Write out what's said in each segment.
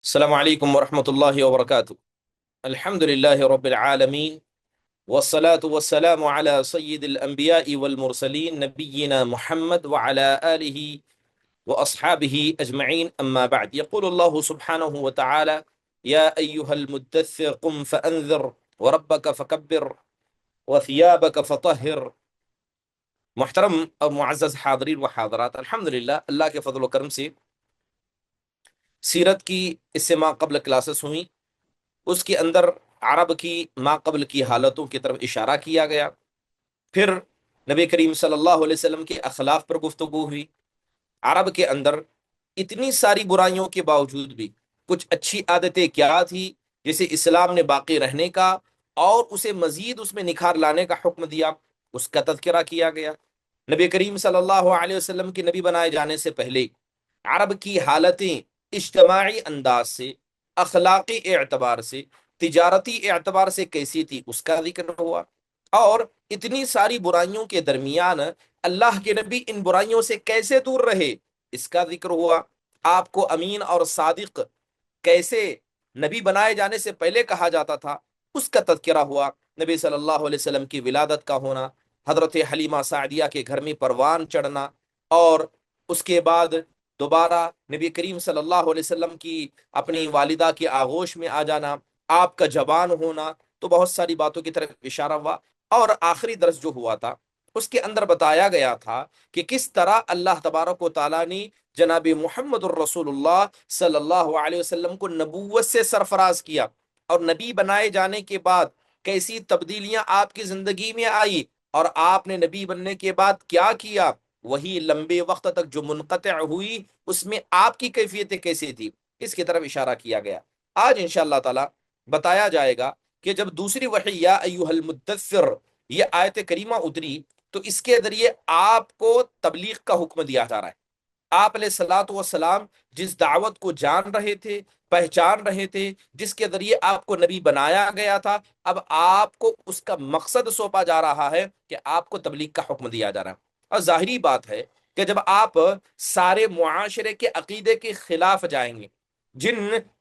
السلام علیکم ورحمۃ اللہ وبرکاتہ۔ الحمد للہ رب العالمین، والصلاة والسلام على سید الانبیاء والمرسلین نبینا محمد وعلى آلہ واصحابہ اجمعین، اما بعد۔ یقول اللہ سبحانہ وتعالی: یا ایہا المدثر قم فانذر وربک فکبر وثیابک فطہر۔ محترم اور معزز حاضرین و حاضرات، الحمدللہ اللہ کے فضل و کرم سے سیرت کی اس سے ماں قبل کلاسز ہوئیں۔ اس کے اندر عرب کی ما قبل کی حالتوں کی طرف اشارہ کیا گیا، پھر نبی کریم صلی اللہ علیہ وسلم کے اخلاق پر گفتگو ہوئی۔ عرب کے اندر اتنی ساری برائیوں کے باوجود بھی کچھ اچھی عادتیں کیا تھی جسے اسلام نے باقی رہنے کا اور اسے مزید اس میں نکھار لانے کا حکم دیا، اس کا تذکرہ کیا گیا۔ نبی کریم صلی اللہ علیہ وسلم کے نبی بنائے جانے سے پہلے عرب کی حالتیں اجتماعی انداز سے، اخلاقی اعتبار سے، تجارتی اعتبار سے کیسی تھی، اس کا ذکر ہوا۔ اور اتنی ساری برائیوں کے درمیان اللہ کے نبی ان برائیوں سے کیسے دور رہے، اس کا ذکر ہوا۔ آپ کو امین اور صادق کیسے نبی بنائے جانے سے پہلے کہا جاتا تھا، اس کا تذکرہ ہوا۔ نبی صلی اللہ علیہ وسلم کی ولادت کا ہونا، حضرت حلیمہ سعدیہ کے گھر میں پروان چڑھنا، اور اس کے بعد دوبارہ نبی کریم صلی اللہ علیہ وسلم کی اپنی والدہ کی آغوش میں آ جانا، آپ کا جوان ہونا، تو بہت ساری باتوں کی طرف اشارہ ہوا۔ اور آخری درس جو ہوا تھا اس کے اندر بتایا گیا تھا کہ کس طرح اللہ تبارک و تعالیٰ نے جناب محمد الرسول اللہ صلی اللہ علیہ وسلم کو نبوت سے سرفراز کیا، اور نبی بنائے جانے کے بعد کیسی تبدیلیاں آپ کی زندگی میں آئی، اور آپ نے نبی بننے کے بعد کیا کیا، وہی لمبے وقت تک جو منقطع ہوئی اس میں آپ کی کیفیتیں کیسی تھی، اس کی طرف اشارہ کیا گیا۔ آج انشاءاللہ تعالی بتایا جائے گا کہ جب دوسری وحی یا ایھا المدثر یہ آیت کریمہ اتری تو اس کے ذریعے آپ کو تبلیغ کا حکم دیا جا رہا ہے۔ آپ علیہ الصلوۃ والسلام جس دعوت کو جان رہے تھے، پہچان رہے تھے، جس کے ذریعے آپ کو نبی بنایا گیا تھا، اب آپ کو اس کا مقصد سونپا جا رہا ہے کہ آپ کو تبلیغ کا حکم دیا جا رہا ہے۔ اور ظاہری بات ہے کہ جب آپ سارے معاشرے کے عقیدے کے خلاف جائیں گے، جن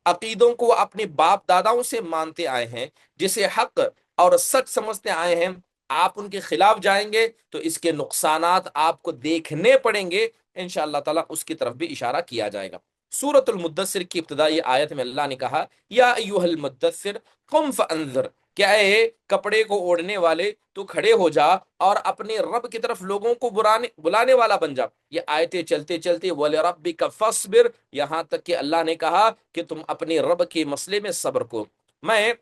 عقیدوں کو اپنے باپ داداؤں سے مانتے آئے ہیں، جسے حق اور سچ سمجھتے آئے ہیں، آپ ان کے خلاف جائیں گے تو اس کے نقصانات آپ کو دیکھنے پڑیں گے۔ انشاءاللہ تعالی اس کی طرف بھی اشارہ کیا جائے گا۔ سورۃ المدثر کی ابتدائی آیت میں اللہ نے کہا: یا ایھا المدثر قم فانذر، کیا اے کپڑے کو اوڑھنے والے تو کھڑے ہو جا اور اپنے رب کی طرف لوگوں کو بلانے والا بن جا۔ یہ آیتیں چلتے چلتے وَلِرَبِّكَ فَاصْبِرْ، یہاں تک کہ اللہ نے کہا کہ تم اپنے رب کے مسئلے میں صبر کو۔ میں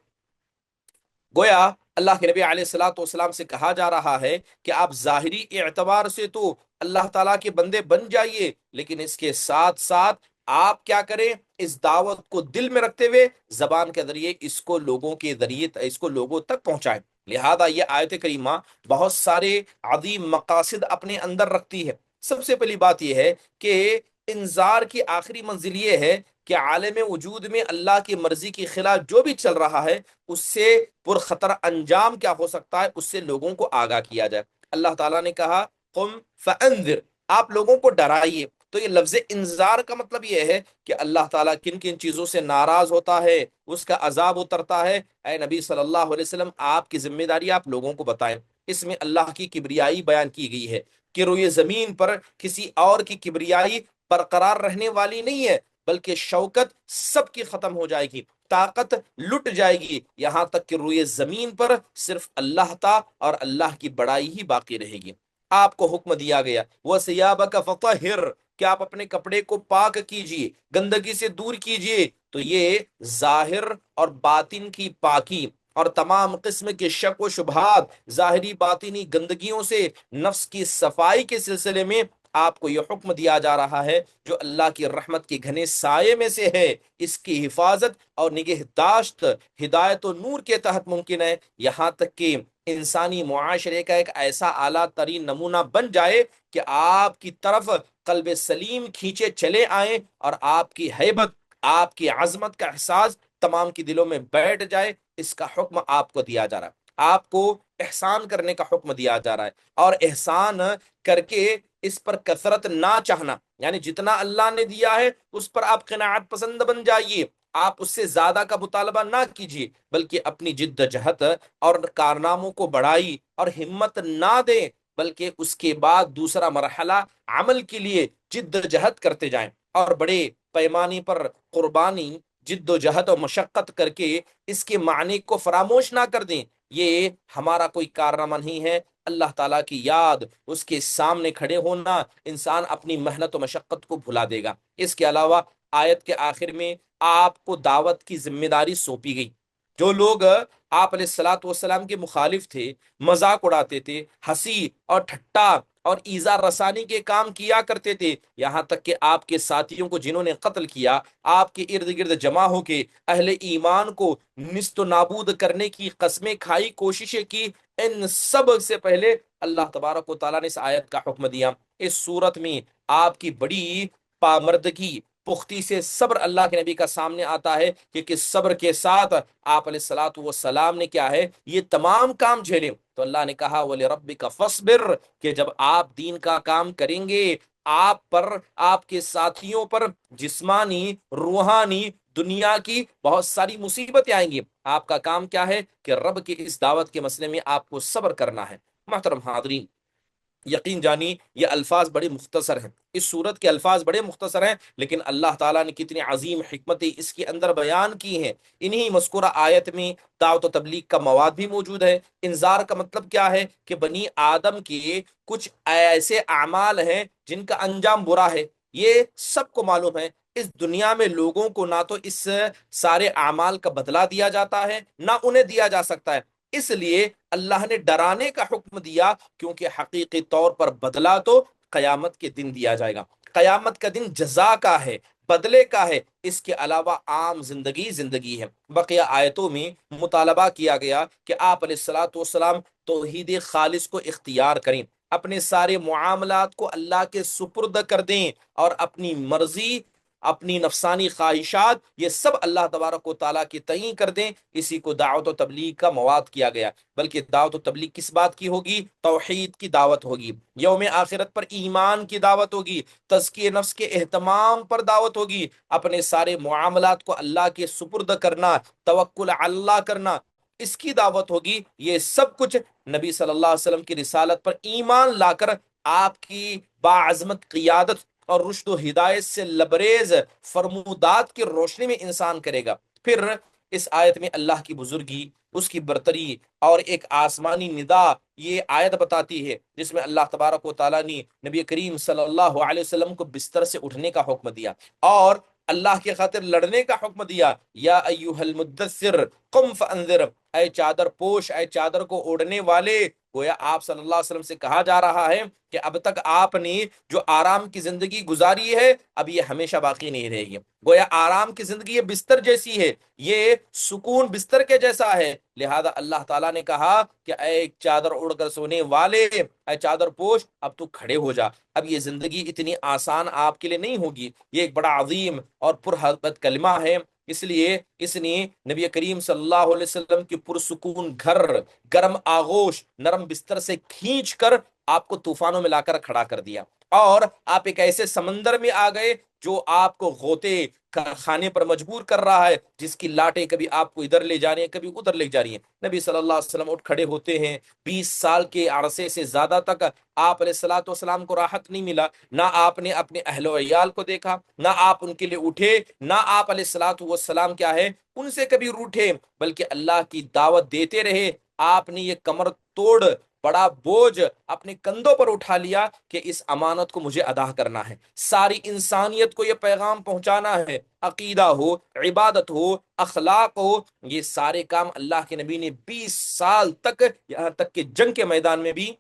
گویا اللہ کے نبی علیہ الصلوۃ والسلام سے کہا جا رہا ہے کہ آپ ظاہری اعتبار سے تو اللہ تعالیٰ کے بندے بن جائیے، لیکن اس کے ساتھ ساتھ آپ کیا کریں، اس دعوت کو دل میں رکھتے ہوئے زبان کے ذریعے اس کو لوگوں کے ذریعے اس کو لوگوں تک پہنچائیں۔ لہذا یہ آیت کریمہ بہت سارے عظیم مقاصد اپنے اندر رکھتی ہے۔ سب سے پہلی بات یہ ہے کہ انذار کی آخری منزل یہ ہے کہ عالم وجود میں اللہ کی مرضی کے خلاف جو بھی چل رہا ہے اس سے پرخطر انجام کیا ہو سکتا ہے، اس سے لوگوں کو آگاہ کیا جائے۔ اللہ تعالیٰ نے کہا قم فانذر، آپ لوگوں کو ڈرائیے۔ تو یہ لفظ انذار کا مطلب یہ ہے کہ اللہ تعالیٰ کن کن چیزوں سے ناراض ہوتا ہے، اس کا عذاب اترتا ہے۔ اے نبی صلی اللہ علیہ وسلم، آپ کی ذمہ داری آپ لوگوں کو بتائیں۔ اس میں اللہ کی کبریائی بیان کی گئی ہے کہ روئے زمین پر کسی اور کی کبریائی برقرار رہنے والی نہیں ہے، بلکہ شوکت سب کی ختم ہو جائے گی، طاقت لٹ جائے گی، یہاں تک کہ روئے زمین پر صرف اللہ تا اور اللہ کی بڑائی ہی باقی رہے گی۔ آپ کو حکم دیا گیا وَثِيَابَكَ فَطَهِّرْ، کہ آپ اپنے کپڑے کو پاک کیجئے، گندگی سے دور کیجئے۔ تو یہ ظاہر اور باطن کی پاکی اور تمام قسم کے شک و شبہات، ظاہری باطنی گندگیوں سے نفس کی صفائی کے سلسلے میں آپ کو یہ حکم دیا جا رہا ہے جو اللہ کی رحمت کے گھنے سائے میں سے ہے۔ اس کی حفاظت اور نگہداشت ہدایت و نور کے تحت ممکن ہے، یہاں تک کہ انسانی معاشرے کا ایک ایسا اعلیٰ ترین نمونہ بن جائے کہ آپ کی طرف قلب سلیم کھینچے چلے آئیں اور آپ کی ہیبت، آپ کی عظمت کا احساس تمام کی دلوں میں بیٹھ جائے۔ اس کا حکم آپ کو دیا جا رہا ہے۔ آپ کو احسان کرنے کا حکم دیا جا رہا ہے، اور احسان کر کے اس پر کثرت نہ چاہنا، یعنی جتنا اللہ نے دیا ہے اس پر آپ قناعت پسند بن جائیے، آپ اس سے زیادہ کا مطالبہ نہ کیجیے، بلکہ اپنی جد جہد اور کارناموں کو بڑھائی اور ہمت نہ دیں، بلکہ اس کے بعد دوسرا مرحلہ عمل کے لیے جد جہد کرتے جائیں، اور بڑے پیمانے پر قربانی، جد و جہد و مشقت کر کے اس کے معنی کو فراموش نہ کر دیں۔ یہ ہمارا کوئی کارنامہ نہیں ہے، اللہ تعالیٰ کی یاد، اس کے سامنے کھڑے ہونا، انسان اپنی محنت و مشقت کو بھلا دے گا۔ اس کے علاوہ آیت کے آخر میں آپ کو دعوت کی ذمہ داری سونپی گئی۔ جو لوگ آپ علیہ الصلوۃ والسلام کے مخالف تھے، مذاق اڑاتے تھے، ہنسی اور ٹھٹا اور ایذا رسانی کے کام کیا کرتے تھے، یہاں تک کہ آپ کے ساتھیوں کو جنہوں نے قتل کیا، آپ کے ارد گرد جمع ہو کے اہل ایمان کو نیست و نابود کرنے کی قسمیں کھائی، کوششیں کی، ان سب سے پہلے اللہ تبارک و تعالیٰ نے اس آیت کا حکم دیا۔ اس صورت میں آپ کی بڑی پامردگی، پختی سے صبر اللہ کے نبی کا سامنے آتا ہے کہ کس صبر کے ساتھ آپ علیہ الصلوۃ والسلام نے کیا ہے یہ تمام کام جھیلے۔ تو اللہ نے کہا وَلِرَبِّكَ فَاصْبِرْ، کہ جب آپ دین کا کام کریں گے، آپ پر، آپ کے ساتھیوں پر جسمانی، روحانی، دنیا کی بہت ساری مصیبتیں آئیں گی، آپ کا کام کیا ہے کہ رب کی اس دعوت کے مسئلے میں آپ کو صبر کرنا ہے۔ محترم حاضرین، یقین جانی یہ الفاظ بڑے مختصر ہیں، اس صورت کے الفاظ بڑے مختصر ہیں، لیکن اللہ تعالیٰ نے کتنی عظیم حکمتیں اس کے اندر بیان کی ہیں۔ انہی مذکورہ آیت میں دعوت و تبلیغ کا مواد بھی موجود ہے۔ انذار کا مطلب کیا ہے کہ بنی آدم کے کچھ ایسے اعمال ہیں جن کا انجام برا ہے، یہ سب کو معلوم ہے۔ اس دنیا میں لوگوں کو نہ تو اس سارے اعمال کا بدلہ دیا جاتا ہے، نہ انہیں دیا جا سکتا ہے، اس لیے اللہ نے ڈرانے کا حکم دیا، کیونکہ حقیقی طور پر بدلہ تو قیامت کے دن دیا جائے گا۔ قیامت کا دن جزا کا ہے، بدلے کا ہے، اس کے علاوہ عام زندگی زندگی ہے۔ بقیہ آیتوں میں مطالبہ کیا گیا کہ آپ علیہ الصلوۃ والسلام توحید خالص کو اختیار کریں، اپنے سارے معاملات کو اللہ کے سپرد کر دیں، اور اپنی مرضی، اپنی نفسانی خواہشات، یہ سب اللہ تبارک و تعالیٰ کی تعین کر دیں۔ اسی کو دعوت و تبلیغ کا مواد کیا گیا، بلکہ دعوت و تبلیغ کس بات کی ہوگی؟ توحید کی دعوت ہوگی، یوم آخرت پر ایمان کی دعوت ہوگی، تزکیہ نفس کے اہتمام پر دعوت ہوگی، اپنے سارے معاملات کو اللہ کے سپرد کرنا، توکل علی اللہ کرنا، اس کی دعوت ہوگی۔ یہ سب کچھ نبی صلی اللہ علیہ وسلم کی رسالت پر ایمان لا کر آپ کی باعظمت قیادت اور رشد و ہدایت سے لبریز فرمودات کی روشنی میں انسان کرے گا۔ پھر اس آیت میں اللہ کی بزرگی، اس کی برتری اور ایک آسمانی ندا یہ آیت بتاتی ہے، جس میں اللہ تبارک و تعالیٰ نے نبی کریم صلی اللہ علیہ وسلم کو بستر سے اٹھنے کا حکم دیا، اور اللہ کے خاطر لڑنے کا حکم دیا۔ یا ایھا المدثر قم فانذر، اے چادر پوش، اے چادر کو اوڑھنے والے، گویا آپ صلی اللہ علیہ وسلم سے کہا جا رہا ہے کہ اب تک آپ نے جو آرام کی زندگی گزاری ہے، اب یہ ہمیشہ باقی نہیں رہے گی۔ گویا آرام کی زندگی یہ بستر جیسی ہے، یہ سکون بستر کے جیسا ہے، لہذا اللہ تعالیٰ نے کہا کہ اے چادر اڑ کر سونے والے، اے چادر پوش، اب تو کھڑے ہو جا۔ اب یہ زندگی اتنی آسان آپ کے لیے نہیں ہوگی، یہ ایک بڑا عظیم اور پرحرمت کلمہ ہے، اس لیے اس نے نبی کریم صلی اللہ علیہ وسلم کی پرسکون گھر، گرم آغوش، نرم بستر سے کھینچ کر آپ کو طوفانوں میں لا کر کھڑا کر دیا، اور آپ ایک ایسے سمندر میں آ گئے جو آپ کو غوطے کھانے پر مجبور کر رہا ہے، جس کی لاٹیں کبھی آپ کو ادھر لے جا رہی ہیں، کبھی ادھر لے جا رہی ہیں۔ نبی صلی اللہ علیہ وسلم اٹھ کھڑے ہوتے ہیں، 20 سال کے عرصے سے زیادہ تک آپ علیہ الصلوۃ والسلام کو راحت نہیں ملا، نہ آپ نے اپنے اہل و عیال کو دیکھا، نہ آپ ان کے لیے اٹھے، نہ آپ علیہ الصلوۃ والسلام کیا ہے ان سے کبھی روٹھے، بلکہ اللہ کی دعوت دیتے رہے۔ آپ نے یہ کمر توڑ بڑا بوجھ اپنے کندھوں پر اٹھا لیا کہ اس امانت کو مجھے ادا کرنا ہے، ساری انسانیت کو یہ پیغام پہنچانا ہے، عقیدہ ہو، عبادت ہو، اخلاق ہو، یہ سارے کام اللہ کے نبی نے 20 سال تک، یہاں تک کہ جنگ کے میدان میں بھی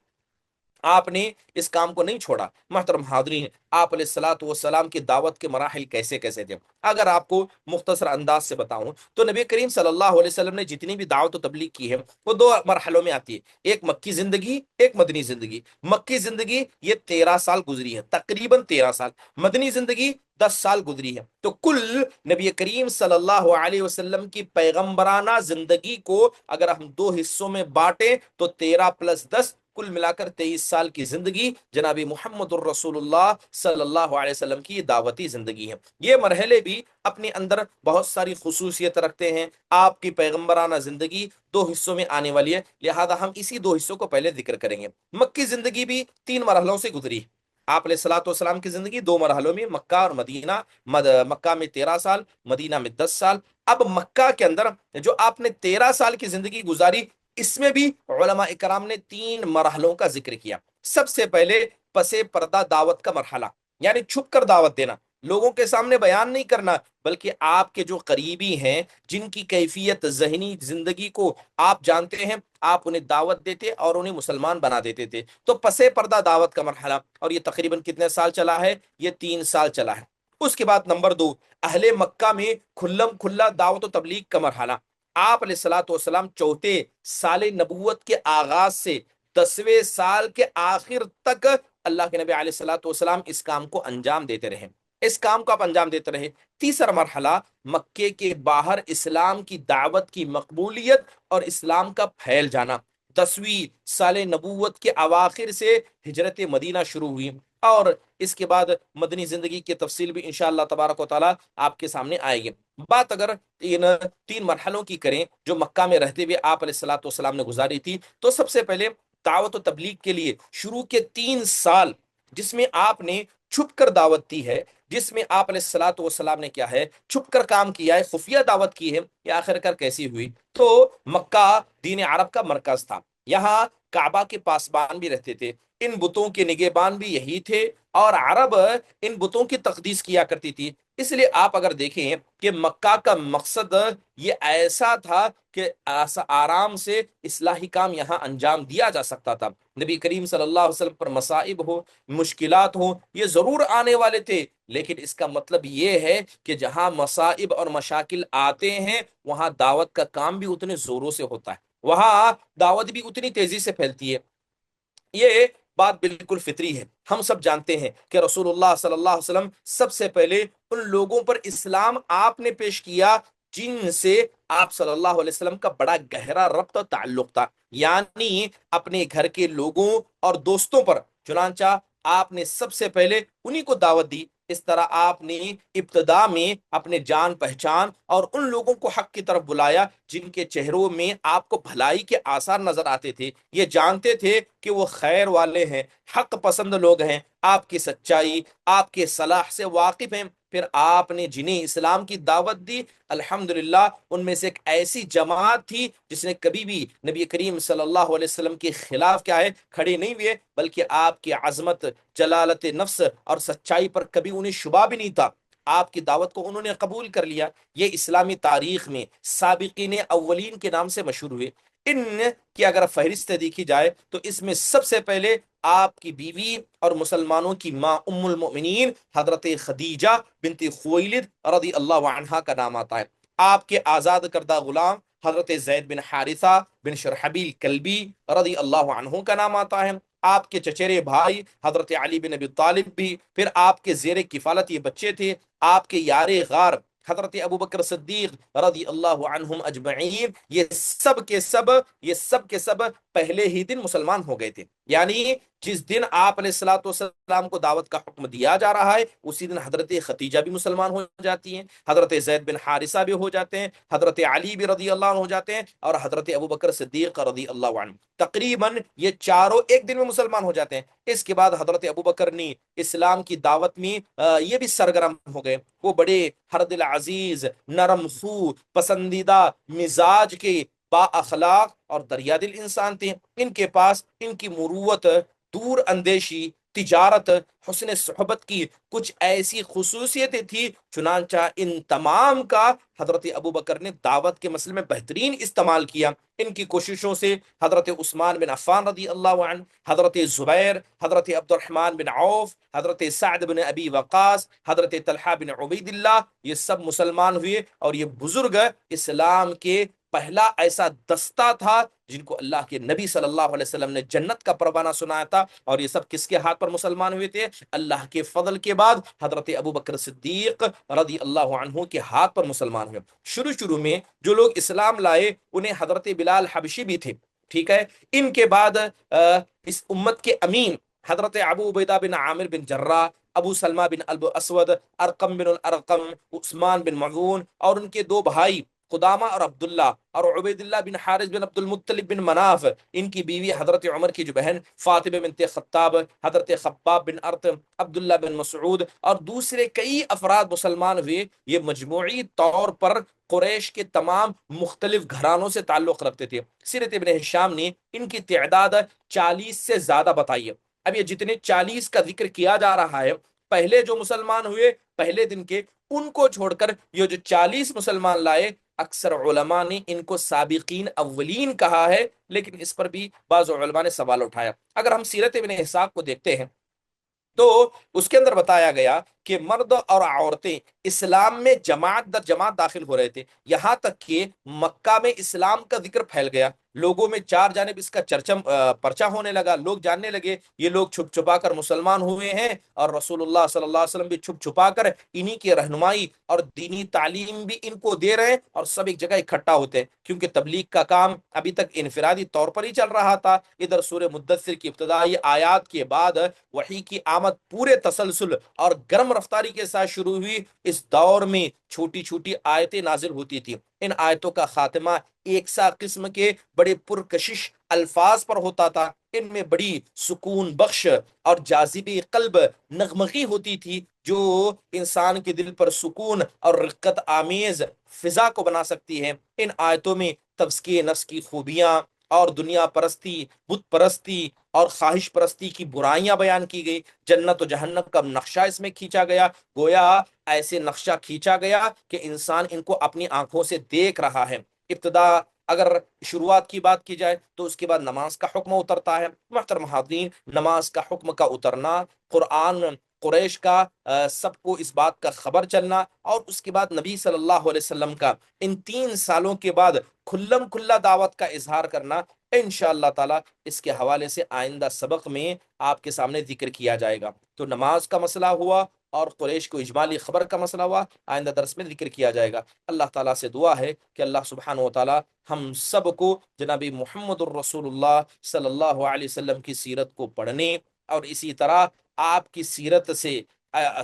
آپ نے اس کام کو نہیں چھوڑا۔ محترم حاضرین، آپ علیہ الصلوۃ والسلام کی دعوت کے مراحل کیسے کیسے تھے؟ اگر آپ کو مختصر انداز سے بتاؤں تو نبی کریم صلی اللہ علیہ وسلم نے جتنی بھی دعوت و تبلیغ کی ہے وہ 2 مرحلوں میں آتی ہے، ایک مکی زندگی، ایک مدنی زندگی۔ مکی زندگی یہ 13 سال گزری ہے، تقریباً 13 سال، مدنی زندگی 10 سال گزری ہے۔ تو کل نبی کریم صلی اللہ علیہ وسلم کی پیغمبرانہ زندگی کو اگر ہم 2 حصوں میں بانٹیں تو 13 + 10 کل ملا کر 23 سال کی زندگی جناب محمد الرسول اللہ صلی اللہ علیہ وسلم کی دعوتی زندگی ہے۔ یہ مرحلے بھی اپنے اندر بہت ساری خصوصیت رکھتے ہیں۔ آپ کی پیغمبرانہ زندگی 2 حصوں میں آنے والی ہے، لہذا ہم اسی 2 حصوں کو پہلے ذکر کریں گے۔ مکی زندگی بھی 3 مرحلوں سے گزری۔ آپ علیہ الصلوۃ والسلام کی زندگی 2 مرحلوں میں، مکہ اور مدینہ۔ مکہ میں 13 سال، مدینہ میں 10 سال۔ اب مکہ کے اندر جو آپ نے 13 سال کی زندگی گزاری، اس میں بھی علماء اکرام نے 3 مرحلوں کا ذکر کیا۔ سب سے پہلے پس پردہ دعوت کا مرحلہ، یعنی چھپ کر دعوت دینا، لوگوں کے سامنے بیان نہیں کرنا، بلکہ آپ کے جو قریبی ہیں، جن کی کیفیت ذہنی زندگی کو آپ جانتے ہیں، آپ انہیں دعوت دیتے اور انہیں مسلمان بنا دیتے تھے۔ تو پس پردہ دعوت کا مرحلہ، اور یہ تقریباً کتنے سال چلا ہے؟ یہ 3 سال چلا ہے۔ اس کے بعد نمبر 2، اہل مکہ میں کھلم کھلا دعوت و تبلیغ کا مرحلہ۔ آپ علیہ الصلوۃ والسلام 4 سال نبوت کے آغاز سے 10ویں سال کے آخر تک اللہ کے نبی علیہ الصلوۃ والسلام اس کام کو انجام دیتے رہے، اس کام کو آپ انجام دیتے رہے۔ تیسرا مرحلہ، مکے کے باہر اسلام کی دعوت کی مقبولیت اور اسلام کا پھیل جانا۔ 10ویں سال نبوت کے اواخر سے ہجرت مدینہ شروع ہوئی، اور اس کے بعد مدنی زندگی کی تفصیل بھی انشاءاللہ تبارک و تعالی آپ کے سامنے آئے گی۔ بات اگر ان 3 مرحلوں کی کریں جو مکہ میں رہتے ہوئے آپ علیہ الصلوۃ والسلام نے گزاری تھی، تو سب سے پہلے دعوت و تبلیغ کے لیے شروع کے 3 سال جس میں آپ نے چھپ کر دعوت دی ہے، جس میں آپ علیہ الصلوۃ والسلام نے کیا ہے، چھپ کر کام کیا ہے، خفیہ دعوت کی ہے، یہ آخر کار کیسی ہوئی؟ تو مکہ دین عرب کا مرکز تھا، یہاں کعبہ کے پاسبان بھی رہتے تھے، ان بتوں کے نگہبان بھی یہی تھے، اور عرب ان بتوں کی تقدیس کیا کرتی تھی۔ اس لیے آپ اگر دیکھیں کہ مکہ کا مقصد یہ ایسا تھا کہ آرام سے اصلاحی کام یہاں انجام دیا جا سکتا تھا۔ نبی کریم صلی اللہ علیہ وسلم پر مصائب ہو، مشکلات ہوں، یہ ضرور آنے والے تھے، لیکن اس کا مطلب یہ ہے کہ جہاں مصائب اور مشاکل آتے ہیں وہاں دعوت کا کام بھی اتنے زوروں سے ہوتا ہے، وہاں دعوت بھی اتنی تیزی سے پھیلتی ہے۔ یہ بات بالکل فطری ہے، ہم سب جانتے ہیں کہ رسول اللہ صلی اللہ علیہ وسلم سب سے پہلے ان لوگوں پر اسلام آپ نے پیش کیا جن سے آپ صلی اللہ علیہ وسلم کا بڑا گہرا ربط و تعلق تھا، یعنی اپنے گھر کے لوگوں اور دوستوں پر، چنانچہ آپ نے سب سے پہلے انہی کو دعوت دی۔ اس طرح آپ نے ابتدا میں اپنے جان پہچان اور ان لوگوں کو حق کی طرف بلایا جن کے چہروں میں آپ کو بھلائی کے آثار نظر آتے تھے، یہ جانتے تھے کہ وہ خیر والے ہیں، حق پسند لوگ ہیں، آپ کی سچائی، آپ کے صلاح سے واقف ہیں۔ پھر آپ نے جنہیں اسلام کی دعوت دی، الحمدللہ ان میں سے ایک ایسی جماعت تھی جس نے کبھی بھی نبی کریم صلی اللہ علیہ وسلم کے خلاف کیا ہے، کھڑے نہیں ہوئے، بلکہ آپ کی عظمت، جلالت نفس اور سچائی پر کبھی انہیں شبہ بھی نہیں تھا، آپ کی دعوت کو انہوں نے قبول کر لیا۔ یہ اسلامی تاریخ میں سابقین اولین کے نام سے مشہور ہوئے۔ ان کی اگر فہرست دیکھی جائے تو اس میں سب سے پہلے آپ کی بیوی اور مسلمانوں کی ماں ام المؤمنین حضرت خدیجہ بنت خویلد رضی اللہ عنہا کا نام آتا ہے۔ آپ کے آزاد کردہ غلام حضرت زید بن حارثہ بن شرحبیل کلبی رضی اللہ عنہ کا نام آتا ہے۔ آپ کے چچیرے بھائی حضرت علی بن ابی طالب بھی، پھر آپ کے زیر کفالت یہ بچے تھے، آپ کے یار غار حضرت ابوبکر صدیق رضی اللہ عنہم اجمعین، یہ سب کے سب پہلے ہی دن مسلمان ہو گئے تھے، یعنی جس دن آپ علیہ الصلوۃ والسلام کو دعوت کا حکم دیا جا رہا ہے اسی دن حضرت خدیجہ بھی مسلمان ہو جاتی ہیں، حضرت زید بن حارثہ بھی ہو جاتے ہیں، حضرت علی بھی رضی اللہ عنہ ہو جاتے ہیں، اور حضرت ابوبکر صدیق رضی اللہ عنہ، تقریباً یہ چاروں ایک دن میں مسلمان ہو جاتے ہیں۔ اس کے بعد حضرت ابوبکر نے اسلام کی دعوت میں یہ بھی سرگرم ہو گئے، وہ بڑے ہر دل عزیز، نرم خو، پسندیدہ مزاج کے، با اخلاق اور دریا دل انسان تھے۔ ان کے پاس ان کی مروت، دور اندیشی، تجارت، حسن صحبت کی کچھ ایسی خصوصیتیں تھی، چنانچہ ان تمام کا حضرت ابوبکر نے دعوت کے مسئلے میں بہترین استعمال کیا۔ ان کی کوششوں سے حضرت عثمان بن عفان رضی اللہ عنہ، حضرت زبیر، حضرت عبد الرحمن بن عوف، حضرت سعد بن ابی وقاص، حضرت طلحہ بن عبید اللہ، یہ سب مسلمان ہوئے، اور یہ بزرگ اسلام کے پہلا ایسا دستہ تھا جن کو اللہ کے نبی صلی اللہ علیہ وسلم نے جنت کا پروانہ سنایا تھا، اور یہ سب کس کے ہاتھ پر مسلمان ہوئے تھے؟ اللہ کے فضل کے بعد حضرت ابوبکر صدیق رضی اللہ عنہ کے ہاتھ پر مسلمان ہوئے۔ شروع میں جو لوگ اسلام لائے انہیں حضرت بلال حبشی بھی تھے، ٹھیک ہے. ان کے بعد اس امت کے امین حضرت ابو عبیدہ بن عامر بن جراح، ابو سلمہ بن ابو اسود، ارقم بن الارقم، عثمان بن معون، اور ان کے دو بھائی قدامہ اور عبداللہ، اور عبید اللہ بن حارث بن عبد المطلب بن مناف، ان کی بیوی حضرت عمر کی جو بہن فاطمہ بنت خطاب، حضرت خباب بن ارت، عبداللہ بن مسعود، اور دوسرے کئی افراد مسلمان ہوئے. یہ مجموعی طور پر قریش کے تمام مختلف گھرانوں سے تعلق رکھتے تھے. سیرت ابن ہشام نے ان کی تعداد 40 سے زیادہ بتائی ہے. اب یہ جتنے 40 کا ذکر کیا جا رہا ہے، پہلے جو مسلمان ہوئے پہلے دن کے، ان کو چھوڑ کر یہ جو 40 مسلمان لائے، اکثر علماء نے ان کو سابقین اولین کہا ہے، لیکن اس پر بھی بعض علماء نے سوال اٹھایا. اگر ہم سیرت ابن اسحاق کو دیکھتے ہیں تو اس کے اندر بتایا گیا کہ مرد اور عورتیں اسلام میں جماعت در جماعت داخل ہو رہے تھے، یہاں تک کہ مکہ میں اسلام کا ذکر پھیل گیا، لوگوں میں چار جانب اس کا چرچم پرچا ہونے لگا، لوگ جاننے لگے یہ لوگ چھپ چھپا کر مسلمان ہوئے ہیں، اور رسول اللہ صلی اللہ علیہ وسلم بھی چھپ چھپا کر انہی کی رہنمائی اور دینی تعلیم بھی ان کو دے رہے ہیں، اور سب ایک جگہ اکٹھا ہوتے ہیں، کیونکہ تبلیغ کا کام ابھی تک انفرادی طور پر ہی چل رہا تھا. ادھر سورہ مدثر کی ابتدائی آیات کے بعد وحی کی آمد پورے تسلسل اور گرم رفتاری کے ساتھ شروع ہوئی. اس دور میں چھوٹی چھوٹی آیتیں نازل ہوتی تھی، ان آیتوں کا خاتمہ ایک سا قسم کے بڑے پرکشش الفاظ پر ہوتا تھا، ان میں بڑی سکون بخش اور جاذبی قلب نغمگی ہوتی تھی جو انسان کے دل پر سکون اور رقت آمیز فضا کو بنا سکتی ہے. ان آیتوں میں تزکیہ نفس کی خوبیاں اور دنیا پرستی، بت پرستی اور خواہش پرستی کی برائیاں بیان کی گئی. جنت و جہنم کا نقشہ اس میں کھینچا گیا، گویا ایسے نقشہ کھینچا گیا کہ انسان ان کو اپنی آنکھوں سے دیکھ رہا ہے. ابتدا اگر شروعات کی بات کی جائے تو اس کے بعد نماز کا حکم اترتا ہے. محترم حاضرین، نماز کا حکم کا اترنا، قرآن قریش کا سب کو اس بات کا خبر چلنا، اور اس کے بعد نبی صلی اللہ علیہ وسلم کا ان 3 سالوں کے بعد کھلم کھلا دعوت کا اظہار کرنا، انشاءاللہ تعالی اس کے حوالے سے آئندہ سبق میں آپ کے سامنے ذکر کیا جائے گا. تو نماز کا مسئلہ ہوا اور قریش کو اجمالی خبر کا مسئلہ ہوا، آئندہ درس میں ذکر کیا جائے گا. اللہ تعالیٰ سے دعا ہے کہ اللہ سبحانہ و تعالیٰ ہم سب کو جناب محمد الرسول اللہ صلی اللہ علیہ وسلم کی سیرت کو پڑھنے، اور اسی طرح آپ کی سیرت سے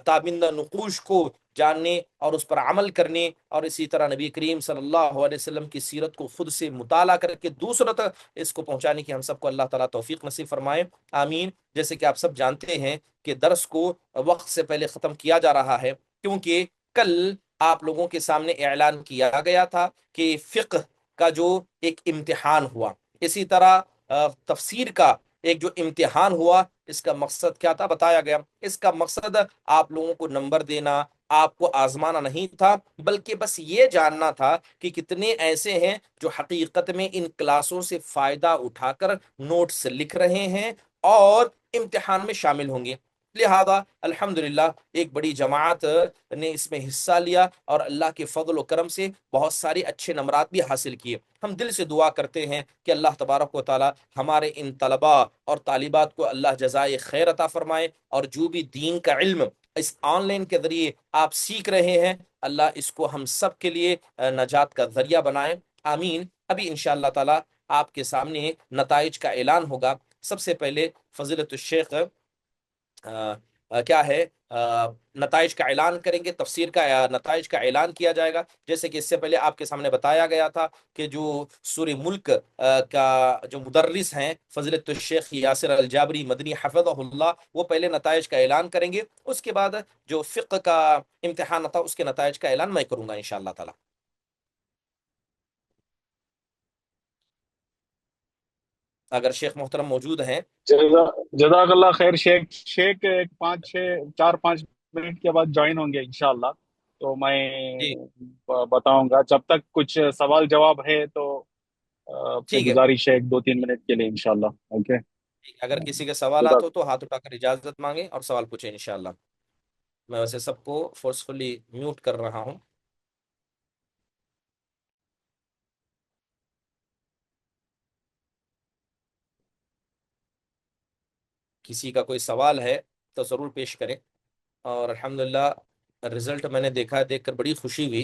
تابندہ نقوش کو جاننے اور اس پر عمل کرنے، اور اسی طرح نبی کریم صلی اللہ علیہ وسلم کی سیرت کو خود سے مطالعہ کر کے دوسروں تک اس کو پہنچانے کی ہم سب کو اللہ تعالیٰ توفیق نصیب فرمائے. آمین. جیسے کہ آپ سب جانتے ہیں کہ درس کو وقت سے پہلے ختم کیا جا رہا ہے، کیونکہ کل آپ لوگوں کے سامنے اعلان کیا گیا تھا کہ فقہ کا جو ایک امتحان ہوا، اسی طرح تفسیر کا ایک جو امتحان ہوا، اس کا مقصد کیا تھا بتایا گیا. اس کا مقصد آپ لوگوں کو نمبر دینا، آپ کو آزمانا نہیں تھا، بلکہ بس یہ جاننا تھا کہ کتنے ایسے ہیں جو حقیقت میں ان کلاسوں سے فائدہ اٹھا کر نوٹس لکھ رہے ہیں اور امتحان میں شامل ہوں گے. لہذا الحمدللہ ایک بڑی جماعت نے اس میں حصہ لیا، اور اللہ کے فضل و کرم سے بہت سارے اچھے نمرات بھی حاصل کیے. ہم دل سے دعا کرتے ہیں کہ اللہ تبارک و تعالی ہمارے ان طلباء اور طالبات کو اللہ جزائے خیر عطا فرمائے، اور جو بھی دین کا علم اس آن لائن کے ذریعے آپ سیکھ رہے ہیں، اللہ اس کو ہم سب کے لیے نجات کا ذریعہ بنائے. آمین. ابھی انشاءاللہ تعالی آپ کے سامنے نتائج کا اعلان ہوگا. سب سے پہلے فضیلت الشیخ کیا ہے نتائج کا اعلان کریں گے، تفسیر کا نتائج کا اعلان کیا جائے گا. جیسے کہ اس سے پہلے آپ کے سامنے بتایا گیا تھا کہ جو سورہ ملک کا جو مدرس ہیں فضیلت الشیخ یاسر الجابری مدنی حفظہ اللہ، وہ پہلے نتائج کا اعلان کریں گے، اس کے بعد جو فقہ کا امتحان تھا اس کے نتائج کا اعلان میں کروں گا انشاءاللہ تعالی. اگر شیخ محترم موجود ہیں. جزاک اللہ خیر شیخ. شیخ ایک 4-5 منٹ کے بعد جوائن ہوں گے انشاءاللہ، تو میں جی بتاؤں گا. جب تک کچھ سوال جواب ہے تو آپ سے ٹھیک ہے. گزارش ہے 2-3 منٹ کے لیے انشاءاللہ. اوکے. اگر کسی کے سوالات ہو جزاک تو ہاتھ اٹھا کر اجازت مانگے اور سوال پوچھیں انشاءاللہ. میں ویسے سب کو فورسفلی میوٹ کر رہا ہوں. کسی کا کوئی سوال ہے تو ضرور پیش کریں. اور الحمدللہ رزلٹ میں نے دیکھا، دیکھ کر بڑی خوشی ہوئی.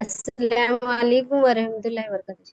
السلام علیکم ورحمۃ اللہ وبرکاتہ.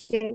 شیخ؟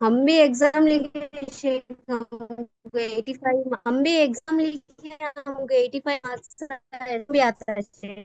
ہم بھی ایگزام لکھے ہیں شیخ. ہم کو 85، ہم بھی ایگزام لکھے ہیں، ہم کو 85 مارکس بھی آتا ہے شیخ.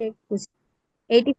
شیخ کچھ 80.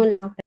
اللہ خیر.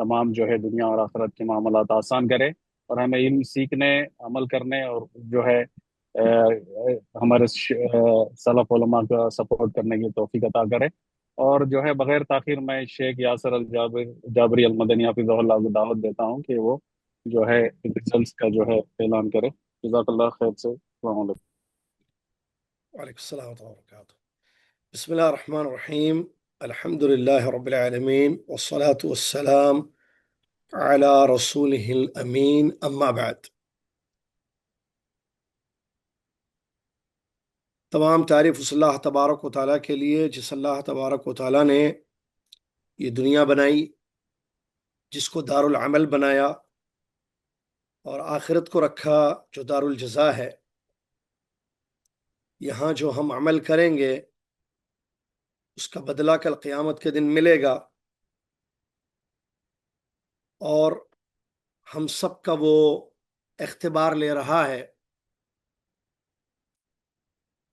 تمام جو ہے دنیا اور آخرت کے معاملات آسان کرے، اور ہمیں علم سیکھنے، عمل کرنے، اور جو ہے ہمارے سلف علماء کا سپورٹ کرنے کی توفیق عطا کرے۔ اور جو ہے بغیر تاخیر میں شیخ یاسر جابری المدنی حفظہ اللہ کو دعوت دیتا ہوں کہ وہ جو ہے ریزلٹس کا جو ہے اعلان کرے۔ جزاک اللہ خیر سے، السلام علیکم۔ وعلیکم السلام ورحمۃ اللہ وبرکاتہ۔ بسم اللہ الرحمن الرحیم، الحمد للہ رب العالمین والصلاة والسلام علی رسولہ الامین، اما بعد۔ تمام تعریف اس اللہ تبارک و تعالیٰ کے لیے جس اللہ تبارک و تعالیٰ نے یہ دنیا بنائی، جس کو دار العمل بنایا، اور آخرت کو رکھا جو دار الجزا ہے۔ یہاں جو ہم عمل کریں گے اس کا بدلہ کل قیامت کے دن ملے گا، اور ہم سب کا وہ اختبار لے رہا ہے۔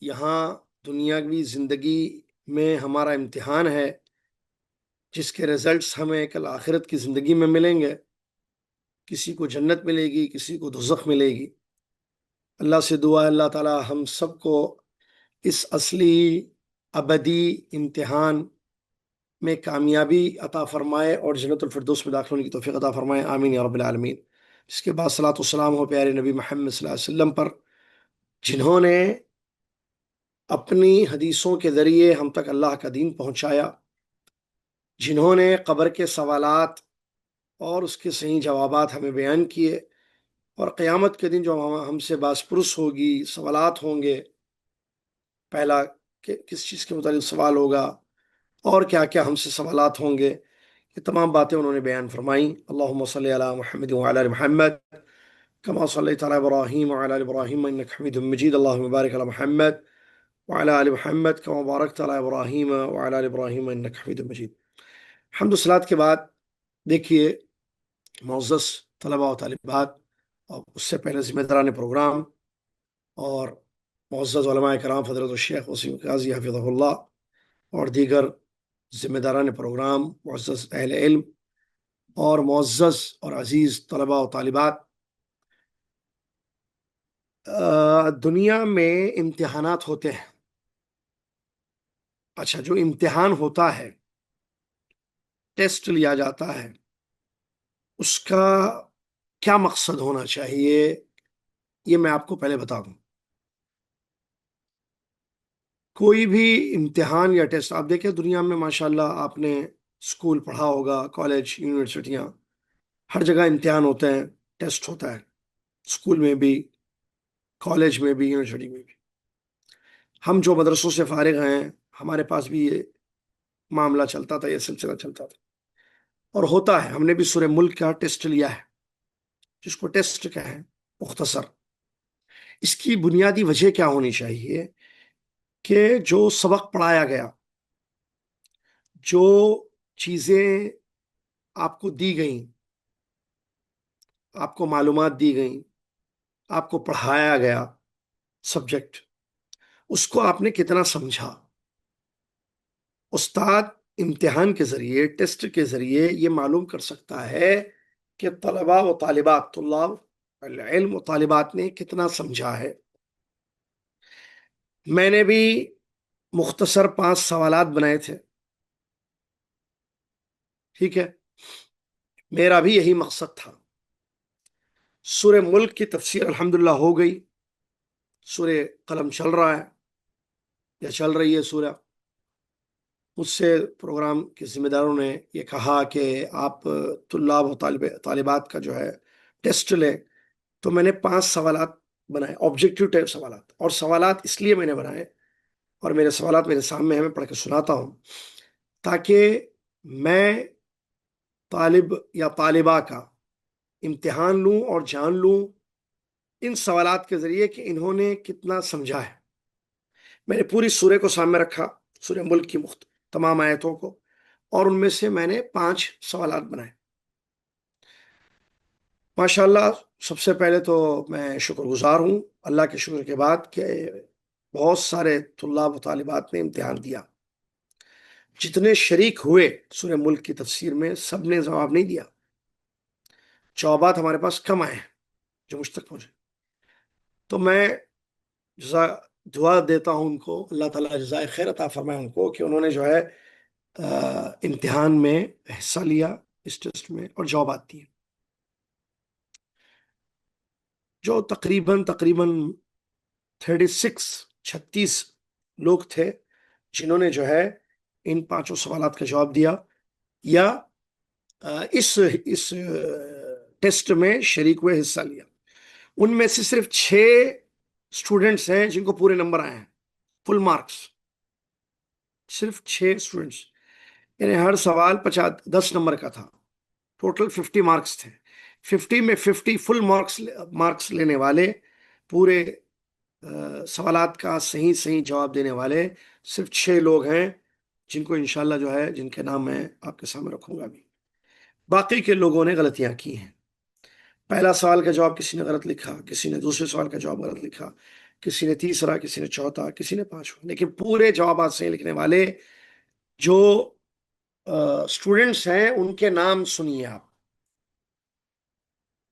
یہاں دنیاوی زندگی میں ہمارا امتحان ہے، جس کے رزلٹس ہمیں کل آخرت کی زندگی میں ملیں گے۔ کسی کو جنت ملے گی، کسی کو دوزخ ملے گی۔ اللہ سے دعا ہے اللہ تعالی ہم سب کو اس اصلی ابدی امتحان میں کامیابی عطا فرمائے اور جنت الفردوس میں داخل ہونے کی توفیق عطا فرمائے، آمین یا رب العالمین۔ اس کے بعد صلاۃ والسلام ہو پیارے نبی محمد صلی اللہ علیہ وسلم پر، جنہوں نے اپنی حدیثوں کے ذریعے ہم تک اللہ کا دین پہنچایا، جنہوں نے قبر کے سوالات اور اس کے صحیح جوابات ہمیں بیان کیے، اور قیامت کے دن جو ہم سے باس پرس ہوگی، سوالات ہوں گے، پہلا کہ کس چیز کے متعلق سوال ہوگا اور کیا کیا ہم سے سوالات ہوں گے، یہ تمام باتیں انہوں نے بیان فرمائیں۔ اللہم صلی علی محمد وعلی آل محمد کما صلیت علی ابراہیم وعلی آل ابراہیم انک حمید مجید، اللہم بارک علی محمد وعلی آل محمد کما بارکت علی ابراہیم وعلی آل ابراہیم انک حمید مجید۔ حمد و صلات کے بعد دیکھیے معزز طلباء و طالبات، اور اس سے پہلے ذمہ داران پروگرام اور معزز علماء کرام حضرت الشیخ وسیم قاضی حفظہ اللہ اور دیگر ذمہ داران پروگرام، معزز اہل علم اور معزز اور عزیز طلباء و طالبات، دنیا میں امتحانات ہوتے ہیں۔ اچھا، جو امتحان ہوتا ہے، ٹیسٹ لیا جاتا ہے، اس کا کیا مقصد ہونا چاہیے یہ میں آپ کو پہلے بتا دوں۔ کوئی بھی امتحان یا ٹیسٹ، آپ دیکھیں دنیا میں ماشاءاللہ آپ نے اسکول پڑھا ہوگا، کالج، یونیورسٹیاں، ہر جگہ امتحان ہوتے ہیں، ٹیسٹ ہوتا ہے، اسکول میں بھی، کالج میں بھی، یونیورسٹی میں بھی۔ ہم جو مدرسوں سے فارغ ہیں ہمارے پاس بھی یہ معاملہ چلتا تھا، یہ سلسلہ چلتا تھا اور ہوتا ہے۔ ہم نے بھی سورہ ملک کا ٹیسٹ لیا ہے، جس کو ٹیسٹ کہیں مختصر۔ اس کی بنیادی وجہ کیا ہونی چاہیے کہ جو سبق پڑھایا گیا، جو چیزیں آپ کو دی گئیں، آپ کو معلومات دی گئیں، آپ کو پڑھایا گیا سبجیکٹ، اس کو آپ نے کتنا سمجھا۔ استاد امتحان کے ذریعے، ٹیسٹ کے ذریعے یہ معلوم کر سکتا ہے کہ طلباء و طالبات، طلاب العلم و طالبات نے کتنا سمجھا ہے۔ میں نے بھی مختصر 5 سوالات بنائے تھے، ٹھیک ہے، میرا بھی یہی مقصد تھا۔ سورہ ملک کی تفسیر الحمدللہ ہو گئی، سورہ قلم چل رہا ہے یا چل رہی ہے سورہ۔ مجھ سے پروگرام کے ذمہ داروں نے یہ کہا کہ آپ طلاب و طالبات کا جو ہے ٹیسٹ لیں، تو میں نے 5 سوالات بنائے، آبجیکٹیو ٹائپ سوالات۔ اور سوالات اس لیے میں نے بنائے، اور میرے سوالات میرے سامنے ہیں، میں پڑھ کے سناتا ہوں تاکہ میں طالب یا طالبہ کا امتحان لوں اور جان لوں ان سوالات کے ذریعے کہ انہوں نے کتنا سمجھا ہے۔ میں نے پوری سورہ کو سامنے رکھا، سورہ ملک کی تمام آیتوں کو، اور ان میں سے میں نے 5 سوالات بنائے۔ ماشاءاللہ سب سے پہلے تو میں شکر گزار ہوں اللہ کے شکر کے بعد کہ بہت سارے طلاب و طالبات نے امتحان دیا۔ جتنے شریک ہوئے سورہ ملک کی تفسیر میں، سب نے جواب نہیں دیا، جوابات ہمارے پاس کم آئے ہیں جو مجھ تک پہنچے. تو میں دعا دیتا ہوں ان کو، اللہ تعالیٰ جزائے خیر عطا فرمائے ان کو، کہ انہوں نے جو ہے امتحان میں حصہ لیا اس ٹیسٹ میں اور جوابات دیے. جو تقریباً 36 لوگ تھے جنہوں نے جو ہے ان 5 سوالات کا جواب دیا یا اس ٹیسٹ میں شریک ہوئے، حصہ لیا. ان میں سے صرف 6 اسٹوڈنٹس ہیں جن کو پورے نمبر آئے ہیں، فل مارکس. صرف 6 اسٹوڈنٹس، یعنی ہر سوال 10 نمبر کا تھا. ٹوٹل 50 مارکس تھے. 50 میں 50 فل مارکس لینے والے، پورے سوالات کا صحیح جواب دینے والے صرف 6 لوگ ہیں، جن کو انشاءاللہ جو ہے جن کے نام میں آپ کے سامنے رکھوں گا بھی. باقی کے لوگوں نے غلطیاں کی ہیں. پہلا سوال کا جواب کسی نے غلط لکھا، کسی نے دوسرے سوال کا جواب غلط لکھا، کسی نے تیسرا، کسی نے چوتھا، کسی نے 5واں. لیکن پورے جوابات صحیح لکھنے والے جو اسٹوڈنٹس ہیں ان کے نام سنیے آپ.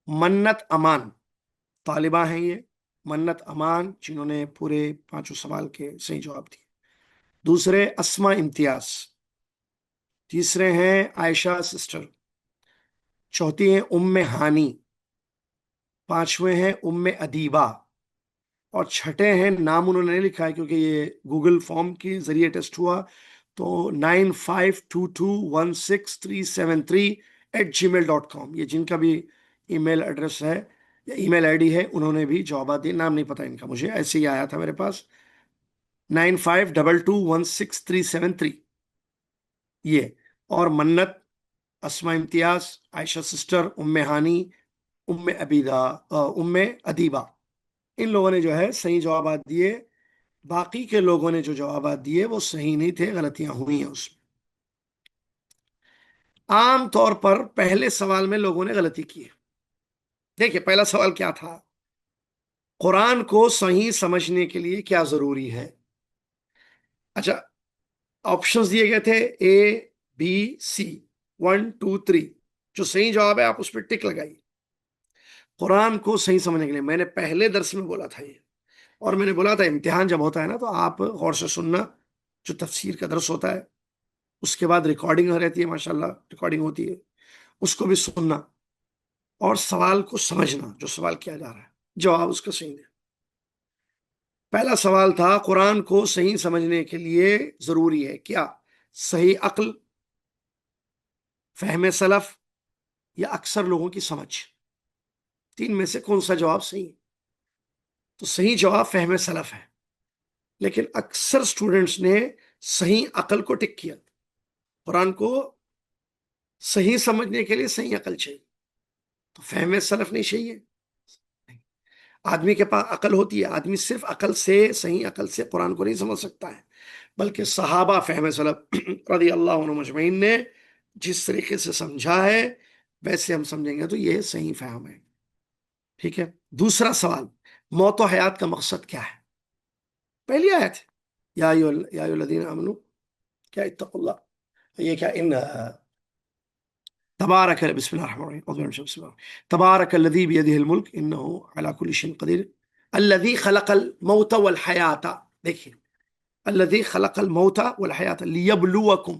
منت امان طالبہ ہیں یہ، منت امان جنہوں نے پورے 5 سوال کے صحیح جواب دیے. دوسرے اسما امتیاز، تیسرے ہیں عائشہ سسٹر، چوتھی ہیں ام ہانی، 5ویں ہیں ام ادیبہ، اور چھٹے ہیں نام انہوں نے نہیں لکھا ہے کیونکہ یہ گوگل فارم کے ذریعے ٹیسٹ ہوا. تو 9522163373 یہ جن کا بھی ای میل ایڈریس ہے یا ای میل آئی ڈی ہے، انہوں نے بھی جوابات دیے. نام نہیں پتا ان کا مجھے، ایسے ہی آیا تھا میرے پاس. 9522163373 یہ. اور منت، اسما امتیاز، عائشہ سسٹر، ام ہانی، ام ادیبہ، ان لوگوں نے جو ہے صحیح جوابات دیے. باقی کے لوگوں نے جو جوابات دیے وہ صحیح نہیں تھے، غلطیاں ہوئی ہیں اس میں. عام طور پر پہلے سوال میں لوگوں نے غلطی کی ہے. دیکھیں پہلا سوال کیا تھا، قرآن کو صحیح سمجھنے کے لیے کیا ضروری ہے. اچھا، آپشنز دیے گئے تھے ABC 1 2 3. جو صحیح جواب ہے آپ اس پہ ٹک لگائیے. قرآن کو صحیح سمجھنے کے لیے میں نے پہلے درس میں بولا تھا یہ، اور میں نے بولا تھا امتحان جب ہوتا ہے نا تو آپ غور سے سننا. جو تفسیر کا درس ہوتا ہے اس کے بعد ریکارڈنگ رہتی ہے، ماشاءاللہ ریکارڈنگ ہوتی ہے، اس کو بھی سننا اور سوال کو سمجھنا، جو سوال کیا جا رہا ہے جواب اس کا صحیح دے. پہلا سوال تھا قرآن کو صحیح سمجھنے کے لیے ضروری ہے کیا؟ صحیح عقل، فہم سلف، یا اکثر لوگوں کی سمجھ. 3 میں سے کون سا جواب صحیح ہے؟ تو صحیح جواب فہم سلف ہے، لیکن اکثر سٹوڈنٹس نے صحیح عقل کو ٹک کیا. قرآن کو صحیح سمجھنے کے لیے صحیح عقل چاہیے، تو فہم سلف نہیں چاہیے. آدمی کے پاس عقل ہوتی ہے، آدمی صرف عقل سے، صحیح عقل سے قرآن کو نہیں سمجھ سکتا ہے، بلکہ صحابہ فہم سلف رضی اللہ عنہم اجمعین نے جس طریقے سے سمجھا ہے ویسے ہم سمجھیں گے تو یہ صحیح فہم ہے. ٹھیک ہے. دوسرا سوال، موت و حیات کا مقصد کیا ہے؟ پہلی آیت یا ایھا الذین آمنوا، کیا اتقوا اللہ، یہ کیا ان تبارک، بسم اللہ الرحمن الرحیم، تبارک الذی بیدہ الملک انہ علی کل شیء قدیر الذی خلق الموت والحیات. دیکھیے الذی خلق الموت والحیات لیبلوکم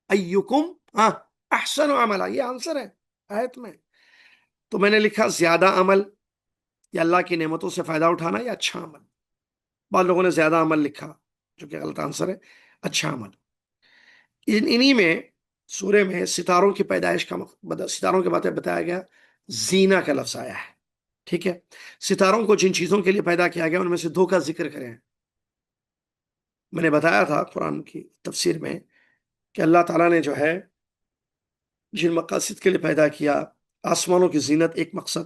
ایکم احسن عملا، یہ آنسر ہے آیت میں. تو میں نے لکھا زیادہ عمل یا اللہ کی نعمتوں سے فائدہ اٹھانا یا اچھا عمل. بعض لوگوں نے زیادہ عمل لکھا جو کہ غلط آنسر ہے، اچھا عمل. انہی میں سورے میں ستاروں کی پیدائش کا ستاروں کے بارے میں بتایا گیا، زینہ کا لفظ آیا ہے. ٹھیک ہے. ستاروں کو جن چیزوں کے لیے پیدا کیا گیا ان میں سے 2 کا ذکر کریں. میں نے بتایا تھا قرآن کی تفسیر میں کہ اللہ تعالیٰ نے جو ہے جن مقاصد کے لیے پیدا کیا، آسمانوں کی زینت ایک مقصد،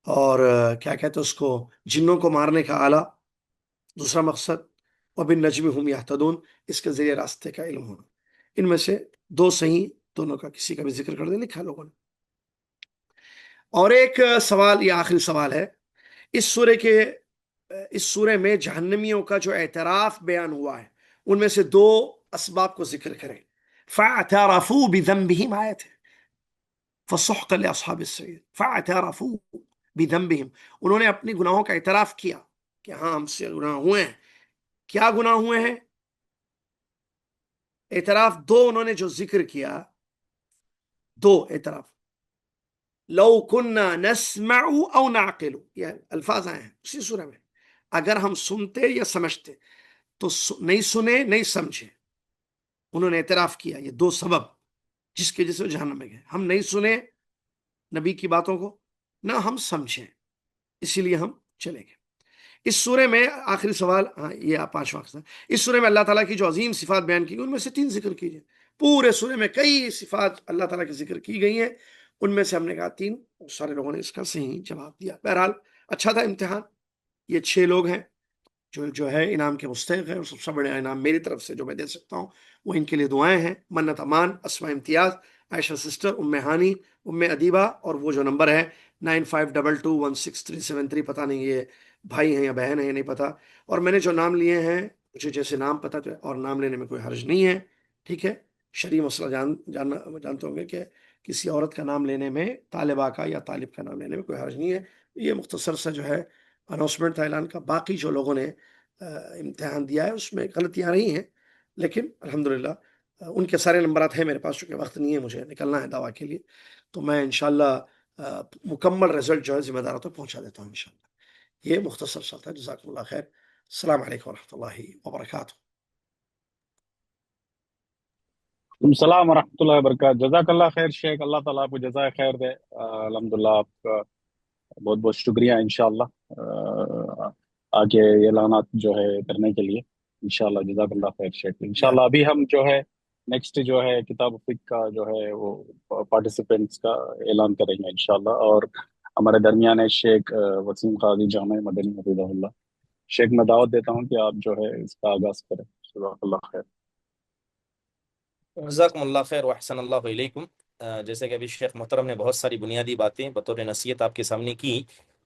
اور کیا کہتے ہیں اس کو، جنوں کو مارنے کا آلہ دوسرا مقصد، وبالنجم هم یہتدون، اس کے ذریعے راستے کا علم ہونا. ان میں سے 2 صحیح، دونوں کا کسی کا بھی ذکر کر دیں، لکھا لوگوں نے. اور ایک سوال، یہ آخری سوال ہے، اس سورے میں جہنمیوں کا جو اعتراف بیان ہوا ہے ان میں سے 2 اسباب کو ذکر کریں. فاعترفوا بذنبہم آیت ہے، فسحقا لاصحاب السعیر فاعترفوا بذنبهم، انہوں نے اپنی گناہوں کا اعتراف کیا کہ ہاں ہم سے گناہ ہوئے ہیں. کیا گناہ ہوئے ہیں؟ اعتراف دو انہوں نے جو ذکر کیا، دو اعتراف، لو كنا نسمع او نعقل، یہ الفاظ آئے ہیں اسی سورہ میں، اگر ہم سنتے یا سمجھتے، تو نہیں سنے نہیں سمجھے. انہوں نے اعتراف کیا، یہ دو سبب جس کی وجہ سے وہ جہنم میں گئے. ہم نہیں سنے نبی کی باتوں کو، نہ ہم سمجھیں، اسی لیے ہم چلے گئے. اس سورے میں آخری سوال، ہاں یہ آپ 5 وقت ہے، اس سورے میں اللہ تعالیٰ کی جو عظیم صفات بیان کی گئی ان میں سے 3 ذکر کیجئے. پورے سورے میں کئی صفات اللہ تعالیٰ کی ذکر کی گئی ہیں، ان میں سے ہم نے کہا 3، سارے لوگوں نے اس کا صحیح جواب دیا. بہرحال اچھا تھا امتحان. یہ 6 لوگ ہیں جو ہے انعام کے مستحق ہے، اور سب سے بڑا انعام میری طرف سے جو میں دے سکتا ہوں وہ ان کے لیے دعائیں ہیں. منت امان، اسماء امتیاز، عائشہ سسٹر، ام ہانی، ام ادیبہ، اور وہ جو نمبر ہے 95221637 پتہ نہیں یہ بھائی ہیں یا بہن ہیں نہیں پتہ. اور میں نے جو نام لیے ہیں مجھے جیسے نام پتہ تھے، اور نام لینے میں کوئی حرج نہیں ہے، ٹھیک ہے. شرعی مسئلہ جانتے ہوں گے کہ کسی عورت کا نام لینے میں، طالبہ کا یا طالب کا نام لینے میں کوئی حرج نہیں ہے. یہ مختصر سا جو ہے اناؤنسمنٹ تھا اعلان کا. باقی جو لوگوں نے امتحان دیا ہے اس میں غلطیاں رہی ہیں، لیکن الحمدللہ ان کے سارے نمبرات ہیں میرے پاس. چونکہ وقت نہیں ہے، مجھے نکلنا ہے دعویٰ کے لیے، تو میں انشاءاللہ مکمل رزلٹ جو ہے ذمہ داروں تک پہنچا دیتا ہوں انشاءاللہ. یہ مختصر سا تھا. جزاکم اللہ خیر. السلام علیکم ورحمۃ اللہ وبرکاتہ. السلام ورحمۃ اللہ وبرکاتہ. جزاک اللہ خیر شیخ، اللہ تعالیٰ آپ کو جزائے خیر دے. الحمدللہ آپ کا بہت بہت شکریہ. انشاءاللہ آگے اعلانات جو ہے کرنے کے لیے انشاءاللہ. جزاک اللہ خیر شیخ. انشاءاللہ ابھی ہم جو ہے نیکسٹ جو ہے کتاب فقہ کا جو ہے وہ پارٹیسپینٹس کا اعلان کریں گے انشاءاللہ. اور ہمارے درمیان ہے شیخ وسیم قاضی جامع مدنی حفظہ اللہ. شیخ میں دعوت دیتا ہوں کہ آپ جو ہے اس کا آغاز کریں. جزاک اللہ خیر. جزاکم اللہ خیر واحسن اللہ علیکم. جیسے کہ ابھی شیخ محترم نے بہت ساری بنیادی باتیں بطور نصیحت آپ کے سامنے کی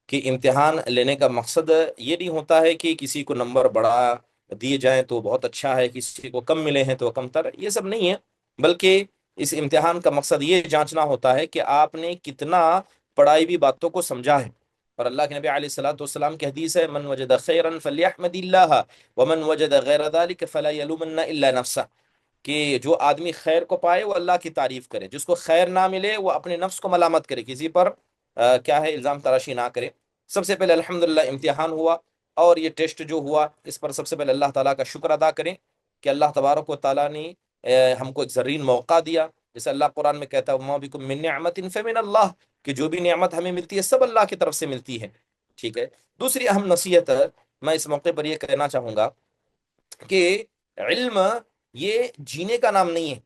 کہ امتحان لینے کا مقصد یہ نہیں ہوتا ہے کہ کسی کو نمبر بڑا دیے جائیں تو بہت اچھا ہے، کسی کو کم ملے ہیں تو کم تر، یہ سب نہیں ہے. بلکہ اس امتحان کا مقصد یہ جانچنا ہوتا ہے کہ آپ نے کتنا پڑھائی بھی باتوں کو سمجھا ہے. اور اللہ کے نبی علیہ الصلوۃ والسلام کی حدیث ہے، من وجد خیرا فلیحمد اللہ ومن وجد غیر ذلک فلا یلومن الا نفسہ، کہ جو آدمی خیر کو پائے وہ اللہ کی تعریف کرے، جس کو خیر نہ ملے وہ اپنے نفس کو ملامت کرے، کسی پر کیا ہے الزام تراشی نہ کرے. سب سے پہلے الحمدللہ امتحان ہوا، اور یہ ٹیسٹ جو ہوا اس پر سب سے پہلے اللہ تعالیٰ کا شکر ادا کریں کہ اللہ تبارک و تعالیٰ نے ہم کو ایک زرین موقع دیا. جیسے اللہ قرآن میں کہتا ہے وَمَا بِكُم مِّن نِّعْمَةٍ فَمِنَ اللَّهِ، کہ جو بھی نعمت ہمیں ملتی ہے سب اللہ کی طرف سے ملتی ہے. ٹھیک ہے. دوسری اہم نصیحت میں اس موقع پر یہ کہنا چاہوں گا کہ علم یہ جینے کا نام نہیں ہے،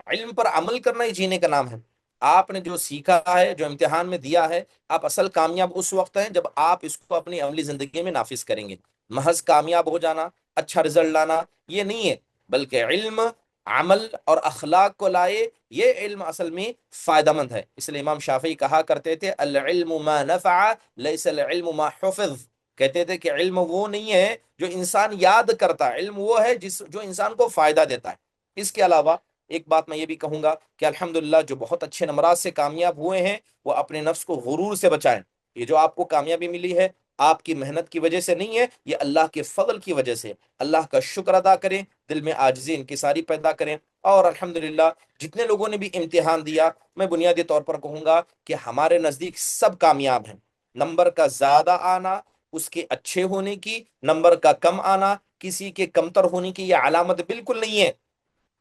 علم پر عمل کرنا ہی جینے کا نام ہے. آپ نے جو سیکھا ہے، جو امتحان میں دیا ہے، آپ اصل کامیاب اس وقت ہیں جب آپ اس کو اپنی عملی زندگی میں نافذ کریں گے. محض کامیاب ہو جانا، اچھا رزلٹ لانا یہ نہیں ہے، بلکہ علم، عمل اور اخلاق کو لائے، یہ علم اصل میں فائدہ مند ہے. اس لیے امام شافعی کہا کرتے تھے العلم ما نفع لیس العلم ما حفظ. کہتے تھے کہ علم وہ نہیں ہے جو انسان یاد کرتا ہے، علم وہ ہے جو انسان کو فائدہ دیتا ہے. اس کے علاوہ ایک بات میں یہ بھی کہوں گا کہ الحمدللہ جو بہت اچھے نمبرات سے کامیاب ہوئے ہیں وہ اپنے نفس کو غرور سے بچائیں. یہ جو آپ کو کامیابی ملی ہے آپ کی محنت کی وجہ سے نہیں ہے، یہ اللہ کے فضل کی وجہ سے. اللہ کا شکر ادا کریں، دل میں عاجزی انکساری پیدا کریں. اور الحمدللہ جتنے لوگوں نے بھی امتحان دیا، میں بنیادی طور پر کہوں گا کہ ہمارے نزدیک سب کامیاب ہیں. نمبر کا زیادہ آنا اس کے اچھے ہونے کی، نمبر کا کم آنا کسی کے کمتر ہونے کی یہ علامت بالکل نہیں ہے.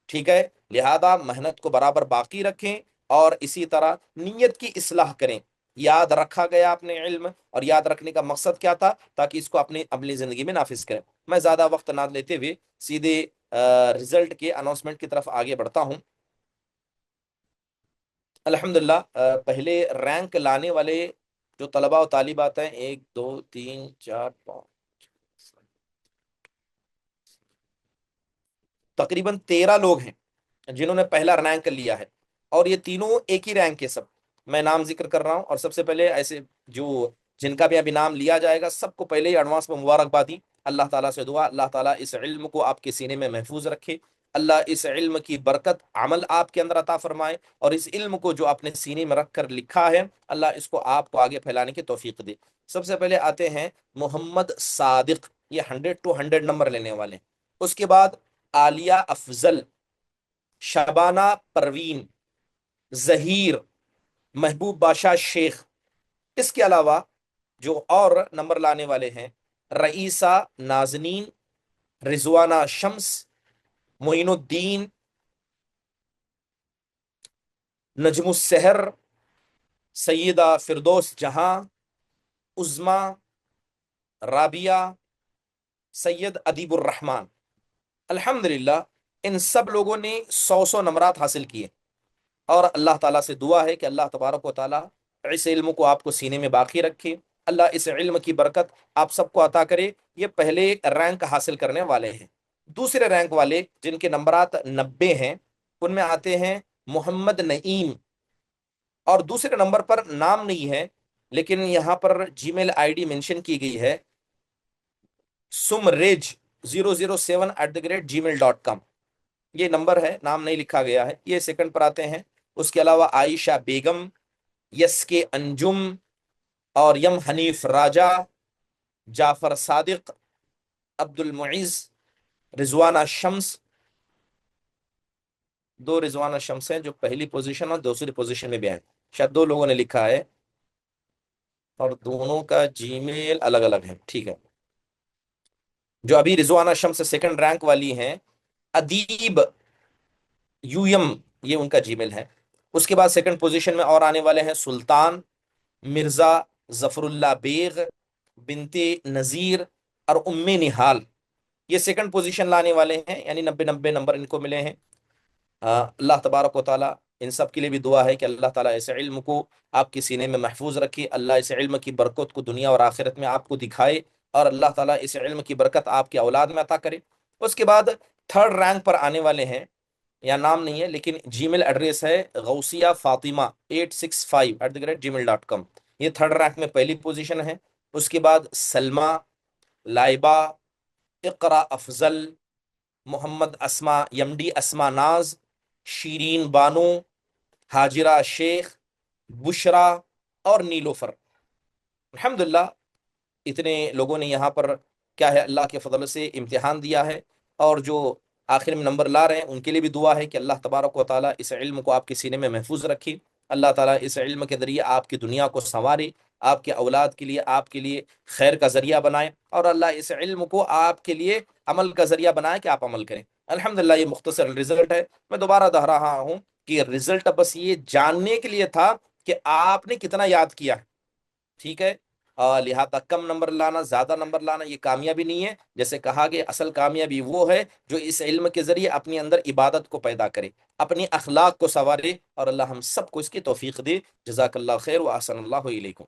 ٹھیک ہے. لہذا محنت کو برابر باقی رکھیں اور اسی طرح نیت کی اصلاح کریں. یاد رکھا گیا اپنے علم، اور یاد رکھنے کا مقصد کیا تھا؟ تاکہ اس کو اپنی عملی زندگی میں نافذ کریں. میں زیادہ وقت نہ لیتے ہوئے سیدھے رزلٹ کے اناؤنسمنٹ کی طرف آگے بڑھتا ہوں. الحمدللہ پہلے رینک لانے والے جو طلباء و طالبات ہیں 1 2 3 4 5 تقریباً 13 لوگ ہیں جنہوں نے پہلا رینک لیا ہے، اور یہ تینوں ایک ہی رینک کے سب. میں نام ذکر کر رہا ہوں، اور سب سے پہلے ایسے جن کا بھی ابھی نام لیا جائے گا سب کو پہلے ہی ایڈوانس میں مبارکبادی. اللہ تعالیٰ سے دعا اللہ تعالیٰ اس علم کو آپ کے سینے میں محفوظ رکھے، اللہ اس علم کی برکت عمل آپ کے اندر عطا فرمائے، اور اس علم کو جو آپ نے سینے میں رکھ کر لکھا ہے اللہ اس کو آپ کو آگے پھیلانے کی توفیق دے۔ سب سے پہلے آتے ہیں محمد صادق، یہ 100 to 100 نمبر لینے والے ہیں۔ اس کے بعد عالیہ افضل، شبانہ پروین، ظہیر، محبوب بادشاہ شیخ۔ اس کے علاوہ جو اور نمبر لانے والے ہیں رئیسہ نازنین، رضوانہ شمس، معین الدین، نجم السحر، سیدہ فردوس جہاں، عظما، رابعہ، سید ادیب الرحمن۔ الحمدللہ ان سب لوگوں نے 100 نمبرات حاصل کیے، اور اللہ تعالیٰ سے دعا ہے کہ اللہ تبارک و تعالیٰ اس علم کو آپ کو سینے میں باقی رکھے، اللہ اس علم کی برکت آپ سب کو عطا کرے۔ یہ پہلے رینک حاصل کرنے والے ہیں۔ دوسرے رینک والے جن کے نمبرات 90 ہیں ان میں آتے ہیں محمد نعیم، اور دوسرے نمبر پر نام نہیں ہے لیکن یہاں پر جی میل آئی ڈی مینشن کی گئی ہے sumrej007@gmail.com، یہ نمبر ہے، نام نہیں لکھا گیا ہے، یہ سیکنڈ پر آتے ہیں۔ اس کے علاوہ عائشہ بیگم، یس کے انجم، اور یم حنیف راجہ، جعفر صادق، عبد المعز، رضوانہ شمس۔ 2 رضوانہ شمس ہیں جو پہلی پوزیشن اور دوسری پوزیشن میں بھی ہیں، شاید 2 لوگوں نے لکھا ہے اور دونوں کا جی میل الگ الگ ہے، ٹھیک ہے۔ جو ابھی رضوانہ شمس سیکنڈ رینک والی ہیں، ادیب یویم، یہ ان کا جی میل ہے۔ اس کے بعد سیکنڈ پوزیشن میں اور آنے والے ہیں سلطان، مرزا ظفر اللہ بیغ، بنت نذیر، اور ام نہال۔ یہ سیکنڈ پوزیشن لانے والے ہیں، یعنی 90 نمبر ان کو ملے ہیں۔ اللہ تبارک و تعالیٰ ان سب کے لیے بھی دعا ہے کہ اللہ تعالیٰ اس علم کو آپ کے سینے میں محفوظ رکھے، اللہ اس علم کی برکت کو دنیا اور آخرت میں آپ کو دکھائے، اور اللہ تعالیٰ اس علم کی برکت آپ کے اولاد میں عطا کرے۔ اس کے بعد تھرڈ رینک پر آنے والے ہیں، یا نام نہیں ہے لیکن جی میل ایڈریس ہے غوثیہ فاطمہ 865@gmail.com، یہ تھرڈ رینک میں پہلی پوزیشن ہے۔ اس کے بعد سلمہ، لائبہ، اقرا افضل، محمد اسما، یم ڈی اسما ناز، شیرین بانو، حاجرہ شیخ، بشرا، اور نیلوفر۔ الحمدللہ اتنے لوگوں نے یہاں پر کیا ہے اللہ کے فضل سے امتحان دیا ہے، اور جو آخر میں نمبر لا رہے ہیں ان کے لیے بھی دعا ہے کہ اللہ تبارک و تعالیٰ اس علم کو آپ کے سینے میں محفوظ رکھے، اللہ تعالیٰ اس علم کے ذریعے آپ کی دنیا کو سنوارے، آپ کے اولاد کے لیے، آپ کے لیے خیر کا ذریعہ بنائے، اور اللہ اس علم کو آپ کے لیے عمل کا ذریعہ بنائے کہ آپ عمل کریں۔ الحمدللہ یہ مختصر رزلٹ ہے، میں دوبارہ دہرا رہا ہوں کہ رزلٹ بس یہ جاننے کے لیے تھا کہ آپ نے کتنا یاد کیا ہے، ٹھیک ہے۔ لہذا کم نمبر لانا، زیادہ نمبر لانا یہ کامیابی نہیں ہے، جیسے کہا گیا اصل کامیابی وہ ہے جو اس علم کے ذریعے اپنے اندر عبادت کو پیدا کرے، اپنی اخلاق کو سنوارے، اور اللہ ہم سب کو اس کی توفیق دے۔ جزاک اللہ خیر و احسن اللہ علیکم۔